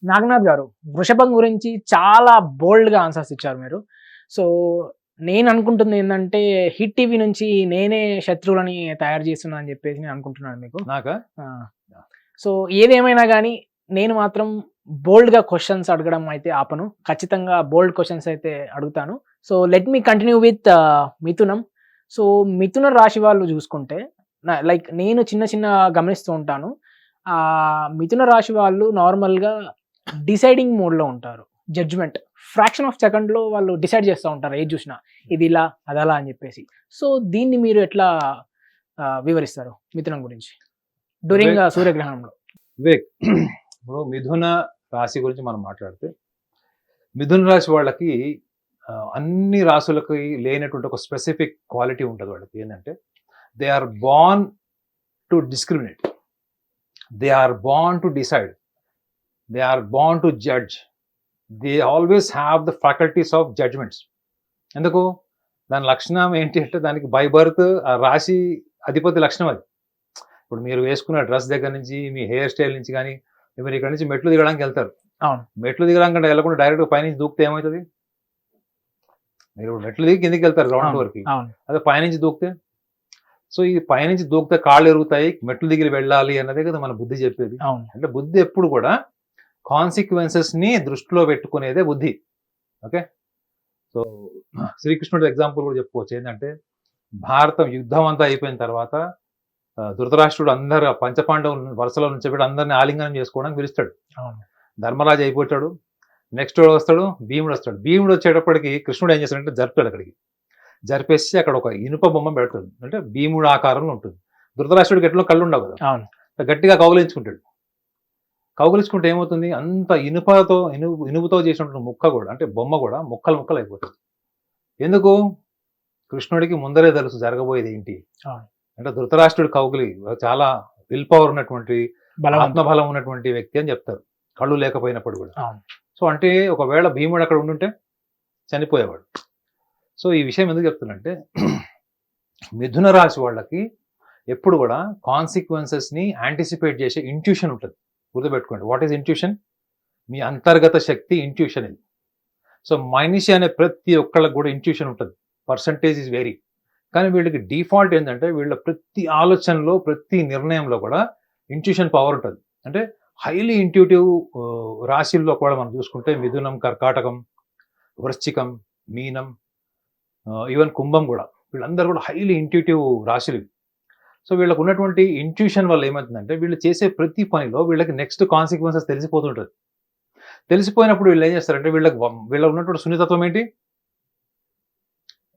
నాగనాథ్ గారు, వృషభం గురించి చాలా బోల్డ్‌గా ఆన్సర్స్ ఇచ్చారు మీరు. సో, నేను అనుకుంటుంది ఏందంటే, హిట్ టీవీ నుంచి నేనే శత్రువులని తయారు చేస్తున్నా అని చెప్పేసి నేను అనుకుంటున్నాను మీకు. నాకా? ఆ! సో, ఏదేమైనా గానీ, నేను మాత్రం బోల్డ్‌గా క్వెషన్స్ అడగడం అయితే ఆపను. ఖచ్చితంగా బోల్డ్ క్వెషన్స్ అయితే అడుగుతాను. So, let me continue with Mithunam. So, మిథున రాశి వాళ్ళు చూసుకుంటే, లైక్ నేను చిన్న చిన్నగా గమనిస్తూ ఉంటాను. మిథున రాశి వాళ్ళు నార్మల్‌గా డిసైడింగ్ మోడ్‌లో ఉంటారు. జడ్జ్‌మెంట్. ఫ్రాక్షన్ ఆఫ్ సెకండ్‌లో వాళ్ళు డిసైడ్ చేస్తా ఉంటారు ఏది జూసినా. ఇది ఇలా, అదలా అని జెప్పేసి. సో, దీన్ని మీరు ఎట్లా వివరిస్తారు మిథునం గురించి? డ్యూరింగ్ వివేక్ సూర్యగ్రహణంలో. వివేక్ ఇప్పుడు మిథున రాశి గురించి మనం మాట్లాడితే, మిథున రాశి వాళ్ళకి అన్ని రాశులకి లేనటువంటి ఒక స్పెసిఫిక్ క్వాలిటీ ఉంటది వాళ్ళకి. ఏందంటే, they are born to discriminate. They are born to decide. They are born to judge. They always have the faculties of judgements. ఎందుకు? దాని లక్షణం ఏంటి అంటే, దానికి బై బర్త్ ఆ రాశి అధిపతి లక్షణం అది. ఇప్పుడు మీరు వేసుకున్న డ్రెస్ దగ్గర నుంచి, మీ హెయిర్ స్టైల్ నుంచి గానీ, మీరు ఇక్కడ నుంచి మెట్లు దిగడానికి వెళ్తారు. అవును. మెట్లు దిగడానికి వెళ్ళకుండా డైరెక్ట్‌గా పైనుంచి దూకితే ఏమవుతది? మీరు మెట్లు దిగి కిందకెళ్తారు గ్రౌండ్ అవును. ఫ్లోర్‌కి. అవును. అదే పైనుంచి దూకితే? సో, ఈ పైనుంచి దూకితే కాళ్ళు ఇరుగుతాయి, మెట్లు దిగి వెళ్ళాలి అన్నదే కదా మన బుద్ధి చెప్పేది. అవును. అంటే బుద్ధి ఎప్పుడు కూడా కాన్సిక్వెన్సెస్‌ని దృష్టిలో పెట్టుకునేదే బుద్ధి. ఓకే. సో, శ్రీకృష్ణుడి ఎగ్జాంపుల్ కూడా చెప్పుకోవచ్చు. ఏంటంటే, భారతం యుద్ధం అంతా అయిపోయిన తర్వాత ధృతరాష్ట్రుడు అందరు పంచపాండవులను వరుసలో నుంచోబెట్టి అందరిని ఆలింగనం చేసుకోవడానికి పిలుస్తాడు. అవును. ధర్మరాజు అయిపోతాడు. నెక్స్ట్ వాడు వస్తాడు, భీముడు వస్తాడు. భీముడు వచ్చేటప్పటికి కృష్ణుడు ఏం చేస్తాడంటే జరుపుతాడు అక్కడికి. జరిపేసి అక్కడ ఒక ఇనుప బొమ్మ పెడతాడు. అంటే భీముడు ఆకారంలో ఉంటుంది. ధృతరాష్ట్రుడికి ఎట్లో కళ్ళు ఉండవు కదా. అవును. గట్టిగా కౌగిలించుకుంటాడు. కౌగిలించుకుంటే ఏమవుతుంది? అంత ఇనుముతో చేసినటువంటి ముక్క కూడా, అంటే బొమ్మ కూడా ముక్కలు ముక్కలు అయిపోతుంది. ఎందుకు? కృష్ణుడికి ముందరే తెలుసు జరగబోయేది ఏంటి. అవును. అంటే ధృతరాష్ట్రుడి కౌగిలి చాలా విల్ పవర్ ఉన్నటువంటి, బలవంతుడు. ఆత్మబలం ఉన్నటువంటి వ్యక్తి అని చెప్తారు. కళ్ళు లేకపోయినప్పుడు కూడా. అవును. సో, అంటే ఒకవేళ భీముడు అక్కడ ఉండుంటే చనిపోయేవాడు. సో, ఈ విషయం ఎందుకు చెప్తున్నంటే, మిథున రాశి వాళ్ళకి ఎప్పుడు కూడా కాన్సిక్వెన్సెస్‌ని యాంటిసిపేట్ చేసే ఇంట్యూషన్ ఉంటది. గుర్తుపెట్టుకోండి. What is intuition? మీ అంతర్గత శక్తి ఇంట్యూషన్ ఇది. సో, మనిషి అనే ప్రతి ఒక్కళ్ళకి కూడా ఇంట్యూషన్ ఉంటది. Percentage is vary. కానీ వీళ్ళకి డిఫాల్ట్ ఏంటంటే, వీళ్ళ ప్రతి ఆలోచనలో, ప్రతి నిర్ణయంలో కూడా ఇంట్యూషన్ పవర్ ఉంటది. అంటే హైలీ ఇంట్యూటివ్ రాశుల్లో కూడా మనం చూసుకుంటే మిథునం, కర్కాటకం, వృశ్చికం, మీనం, ఈవెన్ కుంభం కూడా. వీళ్ళందరూ కూడా హైలీ ఇంట్యూటివ్ రాశులు ఇవి. సో, వీళ్ళకు ఉన్నటువంటి ఇంట్యూషన్ వల్ల ఏమవుతుందంటే, వీళ్ళు చేసే ప్రతి పనిలో వీళ్ళకి నెక్స్ట్ కాన్సిక్వెన్సెస్ తెలిసిపోతుంటది. తెలిసిపోయినప్పుడు వీళ్ళు ఏం చేస్తారంటే, వీళ్ళకి ఉన్నటువంటి సున్నితత్వం ఏంటి?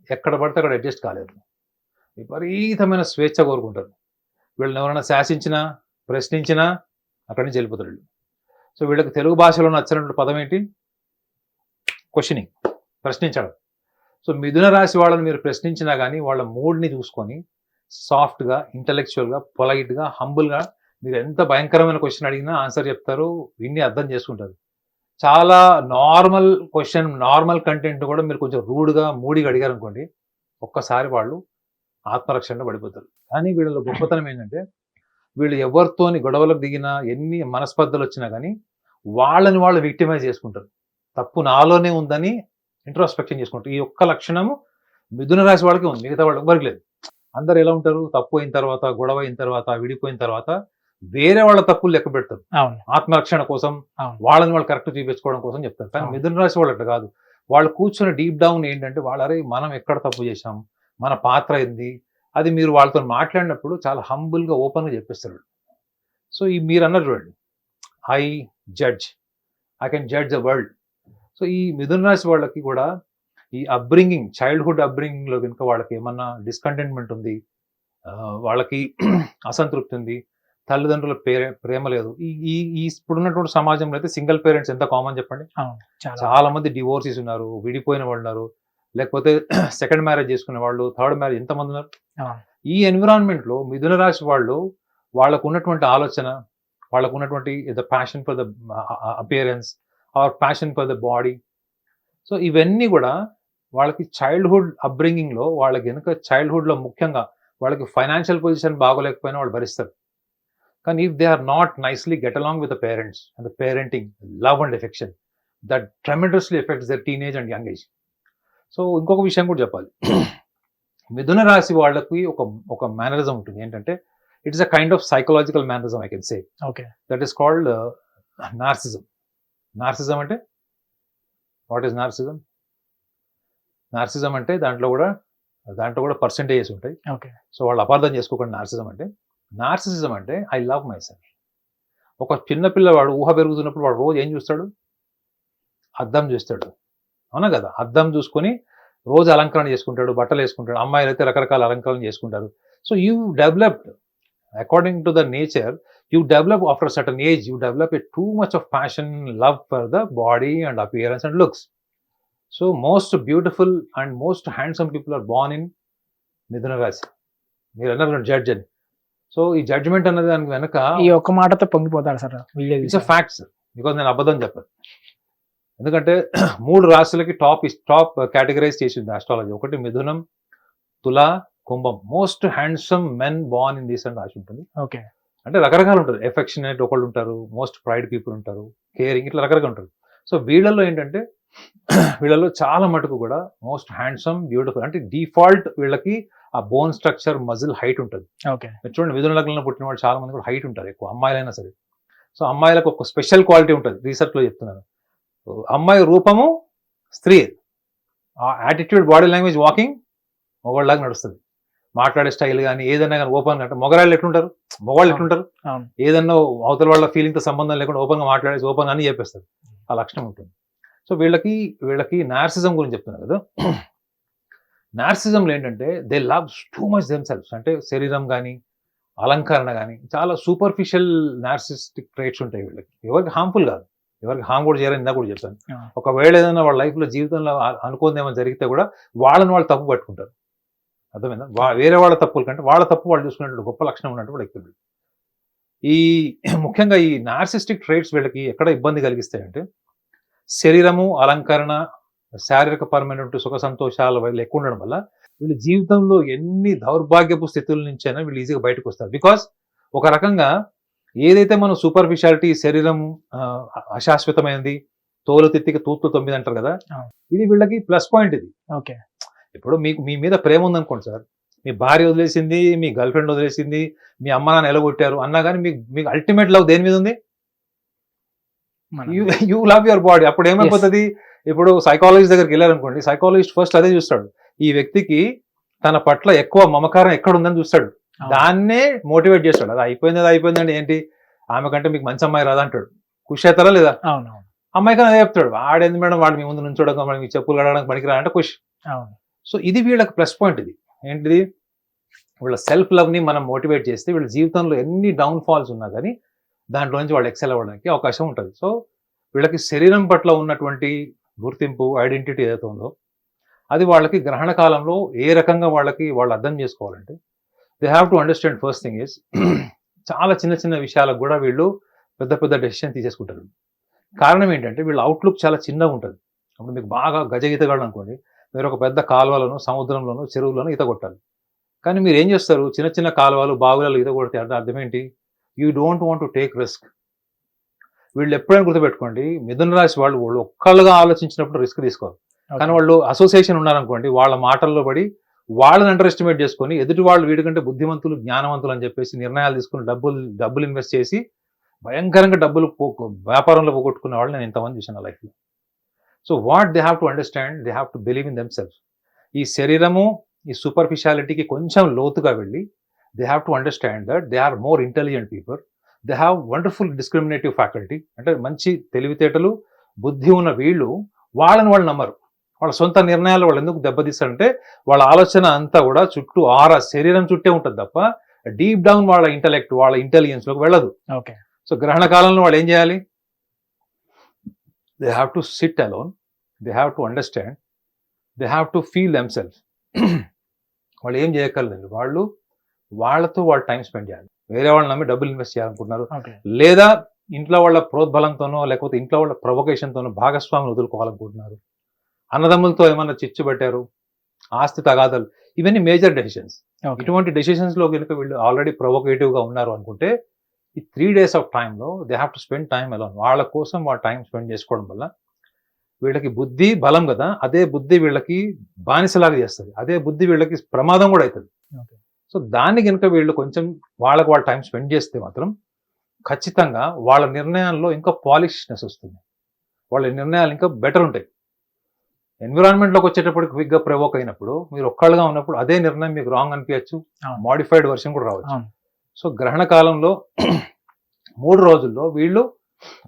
ఎక్కడ పడితే అక్కడ అడ్జస్ట్ కాలేరు. విపరీతమైన స్వేచ్ఛ కోరుకుంటారు. వీళ్ళని ఎవరైనా శాసించినా, ప్రశ్నించినా అక్కడి నుంచి వెళ్ళిపోతారు వీళ్ళు. సో, వీళ్ళకి తెలుగు భాషలో నచ్చినటువంటి పదం ఏంటి? క్వశ్చనింగ్, ప్రశ్నించడం. సో, మిథున రాశి వాళ్ళని మీరు ప్రశ్నించినా కానీ వాళ్ళ మూడ్‌ని చూసుకొని సాఫ్ట్‌గా, ఇంటలెక్చువల్‌గా, పొలైట్‌గా, హంబుల్‌గా మీరు ఎంత భయంకరమైన క్వశ్చన్ అడిగినా ఆన్సర్ చెప్తారు. విని అర్థం చేసుకుంటారు. చాలా నార్మల్ క్వశ్చన్, నార్మల్ కంటెంట్ కూడా మీరు కొంచెం రూడ్‌గా, మూడీగా అడిగారనుకోండి, ఒక్కసారి వాళ్ళు ఆత్మరక్షణలో పడిపోతారు. కానీ వీళ్ళలో గొప్పతనం ఏంటంటే, వీళ్ళు ఎవరితోని గొడవలకు దిగినా, ఎన్ని మనస్పర్ధలు వచ్చినా కానీ వాళ్ళని వాళ్ళు విక్టిమైజ్ చేసుకుంటారు. తప్పు నాలోనే ఉందని ఇంట్రోస్పెక్షన్ చేసుకుంటారు. ఈ ఒక్క లక్షణము మిథున రాశి వాళ్ళకి ఉంది. మిగతా వాళ్ళకి ఎవరికి లేదు. అందరూ ఎలా ఉంటారు? తప్పు అయిన తర్వాత, గొడవ అయిన తర్వాత, విడిపోయిన తర్వాత వేరే వాళ్ళ తప్పులు లెక్క పెడతారు. అవును. ఆత్మరక్షణ కోసం, అవును. వాళ్ళని వాళ్ళు కరెక్ట్ చూపించుకోవడం కోసం చెప్తారు. కానీ అవును. మిథున రాశి వాళ్ళు అట్లా కాదు. వాళ్ళు కూర్చొని డీప్ డౌన్ ఏంటంటే, అరే మనం ఎక్కడ తప్పు చేశాం, మన పాత్ర ఏంది, అది మీరు వాళ్ళతో మాట్లాడినప్పుడు చాలా హంబుల్‌గా, ఓపెన్‌గా చెప్పేస్తారు. సో, ఈ మీరన్నారు చూడండి, I judge, I can judge the world. So, ఈ మిథున రాశి వాళ్ళకి కూడా ఈ అప్బ్రింగింగ్, చైల్డ్‌హుడ్ అప్బ్రింగింగ్‌లో గనుక వాళ్ళకి ఏమన్నా డిస్‌కంటెంట్‌మెంట్ ఉంది, వాళ్ళకి అసంతృప్తి ఉంది, తల్లిదండ్రుల ప్రేమ లేదు. ఈ ఈ ఈ ఇప్పుడున్నటువంటి సమాజంలో అయితే సింగిల్ పేరెంట్స్ ఎంత కామన్ చెప్పండి. అవును. చాలా మంది డివోర్సీస్ ఉన్నారు, విడిపోయిన వాళ్ళు ఉన్నారు, లేకపోతే సెకండ్ మ్యారేజ్ చేసుకునే వాళ్ళు, థర్డ్ మ్యారేజ్ ఎంతమంది ఉన్నారు. అవును. ఈ ఎన్విరాన్మెంట్‌లో మిథున రాశి వాళ్ళు, వాళ్ళకున్నటువంటి ఆలోచన, వాళ్ళకున్నటువంటి the passion for the appearance or passion for the body. So, ఇవన్నీ కూడా వాళ్ళకి చైల్డ్‌హుడ్ అప్‌బ్రింగింగ్‌లో వాళ్ళకి గనుక చైల్డ్‌హుడ్‌లో ముఖ్యంగా వాళ్ళకి ఫైనాన్షియల్ పొజిషన్ బాగోలేకపోయినా వాళ్ళు భరిస్తారు. కానీ if they are not nicely get along with the parents and the parenting love and affection that tremendously affects their teenage and young age. So ఇంకొక విషయం కూడా చెప్పాలి. మిథున రాశి వాళ్ళకి ఒక మేనరిజం ఉంటుంది ఏంటంటే it's a kind of psychological mannerism I can say. Okay. That is called narcissism. Narcissism అంటే వాట్ ఈస్ నార్సిజం? నార్సిజం అంటే దాంట్లో కూడా పర్సెంటేజెస్ ఉంటాయి. ఓకే. సో వాళ్ళు అపార్థం చేసుకోకుండా నార్సిసిజం అంటే ఐ లవ్ మై సెల్ఫ్. ఒక చిన్న పిల్లవాడు ఊహ పెరుగుతున్నప్పుడు వాడు రోజు ఏం చూస్తాడు? అద్దం చూస్తాడు, అవునా కదా? అద్దం చూసుకొని రోజు అలంకరణ చేసుకుంటాడు, బట్టలు వేసుకుంటాడు. అమ్మాయిలు అయితే రకరకాల అలంకరణ చేసుకుంటారు. So you developed according to the nature, you develop after a certain age, you develop a too much of passion, love for the body and appearance and looks. So most beautiful and most handsome people are born in Mithuna Rashi. మీరు అన్నారు judge అని. So ఈ judgement అన్నది దానికి వెనక ఈ ఒక్క మాటతో పొంగిపోతారు sir. It's a facts. Because నేను అబద్ధం చెప్పాను. ఎందుకంటే 3 రాశులకి టాప్ కేటగరైజ్ చేసింది ఆస్ట్రాలజీ. ఒకటి మిథునం, తుల, కుంభం. Most handsome men born in these అని రాసి ఉంటుంది. ఓకే. అంటే రకరకాలు ఉంటుంది. ఎఫెక్షనేట్ ఒకళ్ళు ఉంటారు, మోస్ట్ ప్రైడ్ పీపుల్ ఉంటారు, కేరింగ్, ఇట్లా రకరకాలు ఉంటారు. సో వీళ్ళల్లో ఏంటంటే వీళ్ళలో చాలా మటుకు కూడా మోస్ట్ హ్యాండ్సమ్, బ్యూటిఫుల్. అంటే డిఫాల్ట్ వీళ్ళకి ఆ బోన్ స్ట్రక్చర్, మజిల్ హైట్ ఉంటుంది. ఓకే. చూడండి, మిథున లగ్నంలో పుట్టిన వాళ్ళు చాలా మంది కూడా హైట్ ఉంటారు ఎక్కువ, అమ్మాయిలైనా సరే. సో అమ్మాయిలకు ఒక స్పెషల్ క్వాలిటీ ఉంటుంది, రీసెర్చ్ లో చెప్తున్నాను. అమ్మాయి రూపము స్త్రీ, ఆ యాటిట్యూడ్, బాడీ లాంగ్వేజ్, వాకింగ్ మొగోళ్ళలాగా నడుస్తుంది. మాట్లాడే స్టైల్ కానీ ఏదైనా కానీ ఓపెన్ గా, అంటే మొగరాళ్ళు ఎట్లుంటారు, మొగవాళ్ళు ఎట్లుంటారు, ఏదన్నా అవతల వాళ్ళ ఫీలింగ్ తో సంబంధం లేకుండా ఓపెన్ గా మాట్లాడేసి ఓపెన్ అని చెప్పేస్తారు. ఆ లక్షణం ఉంటుంది. సో వీళ్ళకి నార్సిజం గురించి చెప్తున్నారు కదా. నార్సిజంలో ఏంటంటే they love too much them selfs. అంటే శరీరం కానీ అలంకరణ కానీ చాలా సూపర్ఫిషియల్ నార్సిస్టిక్ ట్రైట్స్ ఉంటాయి వీళ్ళకి. ఎవరికి హార్మ్ఫుల్ కాదు, ఎవరికి హార్మ్ కూడా చేయాలని ఇందా కూడా చెప్పాను. ఒకవేళ ఏదైనా వాళ్ళ లైఫ్ లో జీవితంలో అనుకోని ఏమైనా జరిగితే కూడా వాళ్ళని వాళ్ళు తప్పు పట్టుకుంటారు. అర్థమైందా? వేరే వాళ్ళ తప్పుల కంటే వాళ్ళ తప్పు వాళ్ళు చూసుకున్నట్టు గొప్ప లక్షణం ఉన్నట్టు వ్యక్తులు. ఈ ముఖ్యంగా ఈ నార్సిస్టిక్ ట్రైట్స్ వీళ్ళకి ఎక్కడ ఇబ్బంది కలిగిస్తాయంటే శరీరము, అలంకరణ, శారీరక పరమైనటువంటి సుఖ సంతోషాల వీళ్ళు ఎక్కువ ఉండడం వల్ల వీళ్ళు జీవితంలో ఎన్ని దౌర్భాగ్యపు స్థితుల నుంచైనా వీళ్ళు ఈజీగా బయటకు వస్తారు. బికాస్ ఒక రకంగా ఏదైతే మనం సూపర్ఫిషియాలిటీ, శరీరం అశాశ్వతమైనది, తోలు తిత్తికి తూత్తు 9 అంటారు కదా, ఇది వీళ్ళకి ప్లస్ పాయింట్. ఇది ఓకే. ఇప్పుడు మీ మీద ప్రేమ ఉందనుకోండి సార్, మీ భార్య వదిలేసింది, మీ గర్ల్ ఫ్రెండ్ వదిలేసింది, మీ అమ్మ నాన్న ఎలగొట్టారు అన్నా కానీ మీకు అల్టిమేట్ లవ్ దేని మీద ఉంది? You love your body. అప్పుడు ఏమైపోతుంది? ఇప్పుడు సైకాలజిస్ట్ దగ్గరికి వెళ్ళారనుకోండి, సైకాలజిస్ట్ ఫస్ట్ అదే చూస్తాడు, ఈ వ్యక్తికి తన పట్ల ఎక్కువ మమకారం ఎక్కడ ఉందని చూస్తాడు, దాన్నే మోటివేట్ చేస్తాడు. అది అయిపోయిందండి, ఏంటి ఆమె కంటే మీకు మంచి అమ్మాయి రాదంటాడు. ఖుషి అవుతారా లేదా? అమ్మాయి కానీ అదే చెప్తాడు, ఆడేంది మేడం వాడు మీ ముందు నుంచోడక, మీ చెప్పులు కడడానికి పనికిరా అంటే ఖుషి. సో ఇది వీళ్ళకి ప్లస్ పాయింట్. ఇది ఏంటిది? వీళ్ళ సెల్ఫ్ లవ్ ని మనం మోటివేట్ చేస్తే వీళ్ళ జీవితంలో ఎన్ని డౌన్ ఫాల్స్ ఉన్నా కానీ దాంట్లో నుంచి వాళ్ళు ఎక్సెల్ అవ్వడానికి అవకాశం ఉంటుంది. సో వీళ్ళకి శరీరం పట్ల ఉన్నటువంటి గుర్తింపు, ఐడెంటిటీ ఏదైతే ఉందో అది వాళ్ళకి గ్రహణ కాలంలో ఏ రకంగా వాళ్ళు అర్థం చేసుకోవాలంటే they have to understand. First thing is చాలా చిన్న చిన్న విషయాలకు కూడా వీళ్ళు పెద్ద డెసిషన్ తీసేసుకుంటారు. కారణం ఏంటంటే వీళ్ళ అవుట్లుక్ చాలా చిన్నగా ఉంటుంది. అప్పుడు మీకు బాగా గజగీతగాడు అనుకోండి, మీరు ఒక పెద్ద కాలువలను, సముద్రంలోను, చెరువులను ఈత కొట్టాలి. కానీ మీరు ఏం చేస్తారు? చిన్న చిన్న కాలువలు, బావులలో ఈత కొడితే అంటే అర్థం ఏంటి? You don't want to take risk. వీళ్ళు ఎప్పుడైనా గుర్తుపెట్టుకోండి, మిథున రాశి వాళ్ళు ఒక్కళ్ళుగా ఆలోచించినప్పుడు రిస్క్ తీసుకోవాలి. కానీ వాళ్ళు అసోసియేషన్ ఉన్నారనుకోండి, వాళ్ళ మాటల్లో పడి వాళ్ళని అండర్ ఎస్టిమేట్ చేసుకొని ఎదుటి వాళ్ళు వీడికంటే బుద్ధిమంతులు, జ్ఞానవంతులు అని చెప్పేసి నిర్ణయాలు తీసుకుని డబ్బులు ఇన్వెస్ట్ చేసి భయంకరంగా వ్యాపారంలో పోగొట్టుకున్న వాళ్ళు నేను ఇంతమంది చూసాను లైఫ్లో. So what they have to understand, they have to believe in them self. ఈ శరీరము, ఈ సూపర్ఫిషియాలిటీకి కొంచెం లోతుగా వెళ్ళి they have to understand that they are more intelligent people, they have wonderful discriminative faculty. అంటే మంచి తెలివితేటలు, బుద్ధి ఉన్న వీళ్ళు వాళ్ళని వాళ్ళు నమ్మరు. వాళ్ళ సొంత నిర్ణయాలు వాళ్ళు ఎందుకు దెబ్బతీస్తారంటే వాళ్ళ ఆలోచన అంతా కూడా చుట్టూ శరీరం చుట్టే ఉంటుంది తప్ప డీప్ డౌన్ వాళ్ళ ఇంటెలెక్ట్, వాళ్ళ ఇంటెలిజెన్స్ లోకి వెళ్ళదు. ఓకే. సో గ్రహణ కాలంలో వాళ్ళు ఏం చేయాలి? They have to SIT alone, they have to understand, they have to feel themself. వాళ్ళు ఏం చేయక్కర్లేదు, వాళ్ళతో వాళ్ళు టైం స్పెండ్ చేయాలి. వేరే వాళ్ళని నమ్మి డబ్బులు ఇన్వెస్ట్ చేయాలనుకుంటున్నారు, లేదా ఇంట్లో వాళ్ళ ప్రోద్బలంతోనో లేకపోతే ఇంట్లో వాళ్ళ ప్రొవొకేషన్తోనో భాగస్వామిని వదులుకోవాలనుకుంటున్నారు, అన్నదమ్ములతో ఏమన్నా చిచ్చు పెట్టారు, ఆస్తి తగాదాలు, ఇవన్నీ మేజర్ డెసిషన్స్. ఇటువంటి డెసిషన్స్ లో కనుక వీళ్ళు ఆల్రెడీ ప్రొవొకేటివ్ గా ఉన్నారు అనుకుంటే ఈ 3 days ఆఫ్ టైంలో they have to spend time alone. వాళ్ళ కోసం వాళ్ళ టైం స్పెండ్ చేసుకోవడం వల్ల వీళ్ళకి బుద్ధి బలం కదా, అదే బుద్ధి వీళ్ళకి బానిసలాగా చేస్తుంది, అదే బుద్ధి వీళ్ళకి ప్రమాదం కూడా అవుతుంది. Okay. సో దాన్ని కనుక వీళ్ళు కొంచెం వాళ్ళకి వాళ్ళ టైం స్పెండ్ చేస్తే మాత్రం ఖచ్చితంగా వాళ్ళ నిర్ణయాల్లో ఇంకా పాలిష్నెస్ వస్తుంది, వాళ్ళ నిర్ణయాలు ఇంకా బెటర్ ఉంటాయి. ఎన్విరాన్మెంట్లోకి వచ్చేటప్పటికి క్విక్గా ప్రవోక్ అయినప్పుడు మీరు ఒక్కళ్ళుగా ఉన్నప్పుడు అదే నిర్ణయం మీకు రాంగ్ అనిపించచ్చు, మాడిఫైడ్ వర్షన్ కూడా రావచ్చు. సో గ్రహణ కాలంలో 3 రోజుల్లో వీళ్ళు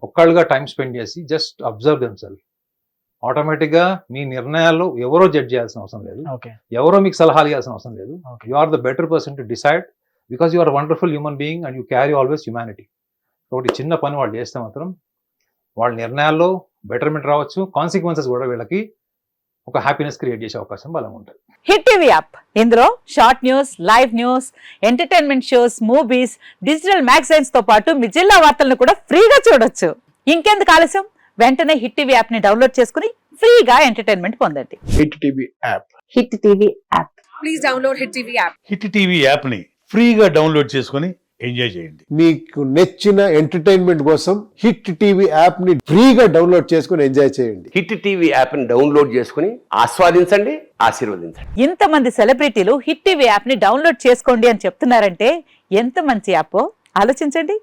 ఒక్కళ్ళుగా టైం స్పెండ్ చేసి జస్ట్ అబ్జర్వ్ దెమ్సెల్ఫ్. ఆటోమేటిక్గా మీ నిర్ణయాల్లో ఎవరో జడ్జ్ చేయాల్సిన అవసరం లేదు, ఎవరో మీకు సలహాలు ఇవ్వాల్సిన అవసరం లేదు. You are the better person to decide because you are wonderful human being and you carry always humanity. ఒకటి చిన్న పని వాళ్ళు చేస్తే మాత్రం వాళ్ళ నిర్ణయాల్లో బెటర్మెంట్ రావచ్చు, కాన్సిక్వెన్సెస్ కూడా వీళ్ళకి ఒక హ్యాపీనెస్ క్రియేట్ చేసే అవకాశం బలంగా ఉంటుంది. హిట్ టీవీ యాప్, ఇందులో short news, live news, entertainment shows, movies, digital magazines తో పాటు మీ జిల్లా వార్తలను కూడా ఫ్రీగా చూడొచ్చు. ఇంకెందుకు ఆలస్యం, వెంటనే హిట్ టీవీ యాప్ ని డౌన్లోడ్ చేసుకుని ఫ్రీగా ఎంటర్టైన్మెంట్ పొందండి. Hit TV app. Hit TV app. Please download hit TV app. Hit TV యాప్ని ఫ్రీగా డౌన్లోడ్ చేసుకొని ఎంజాయ్ చేయండి. మీకు నచ్చిన ఎంటర్టైన్మెంట్ కోసం హిట్ టీవీ యాప్ ని ఫ్రీగా డౌన్లోడ్ చేసుకుని ఎంజాయ్ చేయండి. హిట్ టీవీ యాప్ ని డౌన్లోడ్ చేసుకుని ఆస్వాదించండి, ఆశీర్వదించండి. ఇంతమంది సెలబ్రిటీలు హిట్ టీవీ యాప్ ని డౌన్లోడ్ చేసుకోండి అని చెప్తున్నారంటే ఎంత మంచి యాప్ ఆలోచించండి.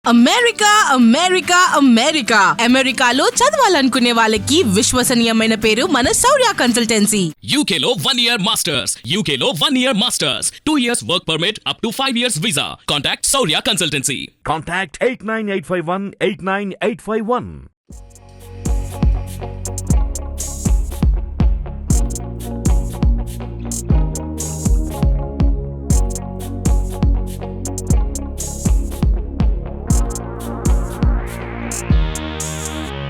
అమెరికా అమెరికా అమెరికా అమెరికాలో చదవాలనుకునే వాళ్ళకి విశ్వసనీయమైన పేరు మన శౌర్య కన్సల్టెన్సీ. UK లో 1 year masters. UK లో 1 year masters. 2 years work permit up to 5 years visa. Contact Saurya Consultancy. Contact 89851 89851.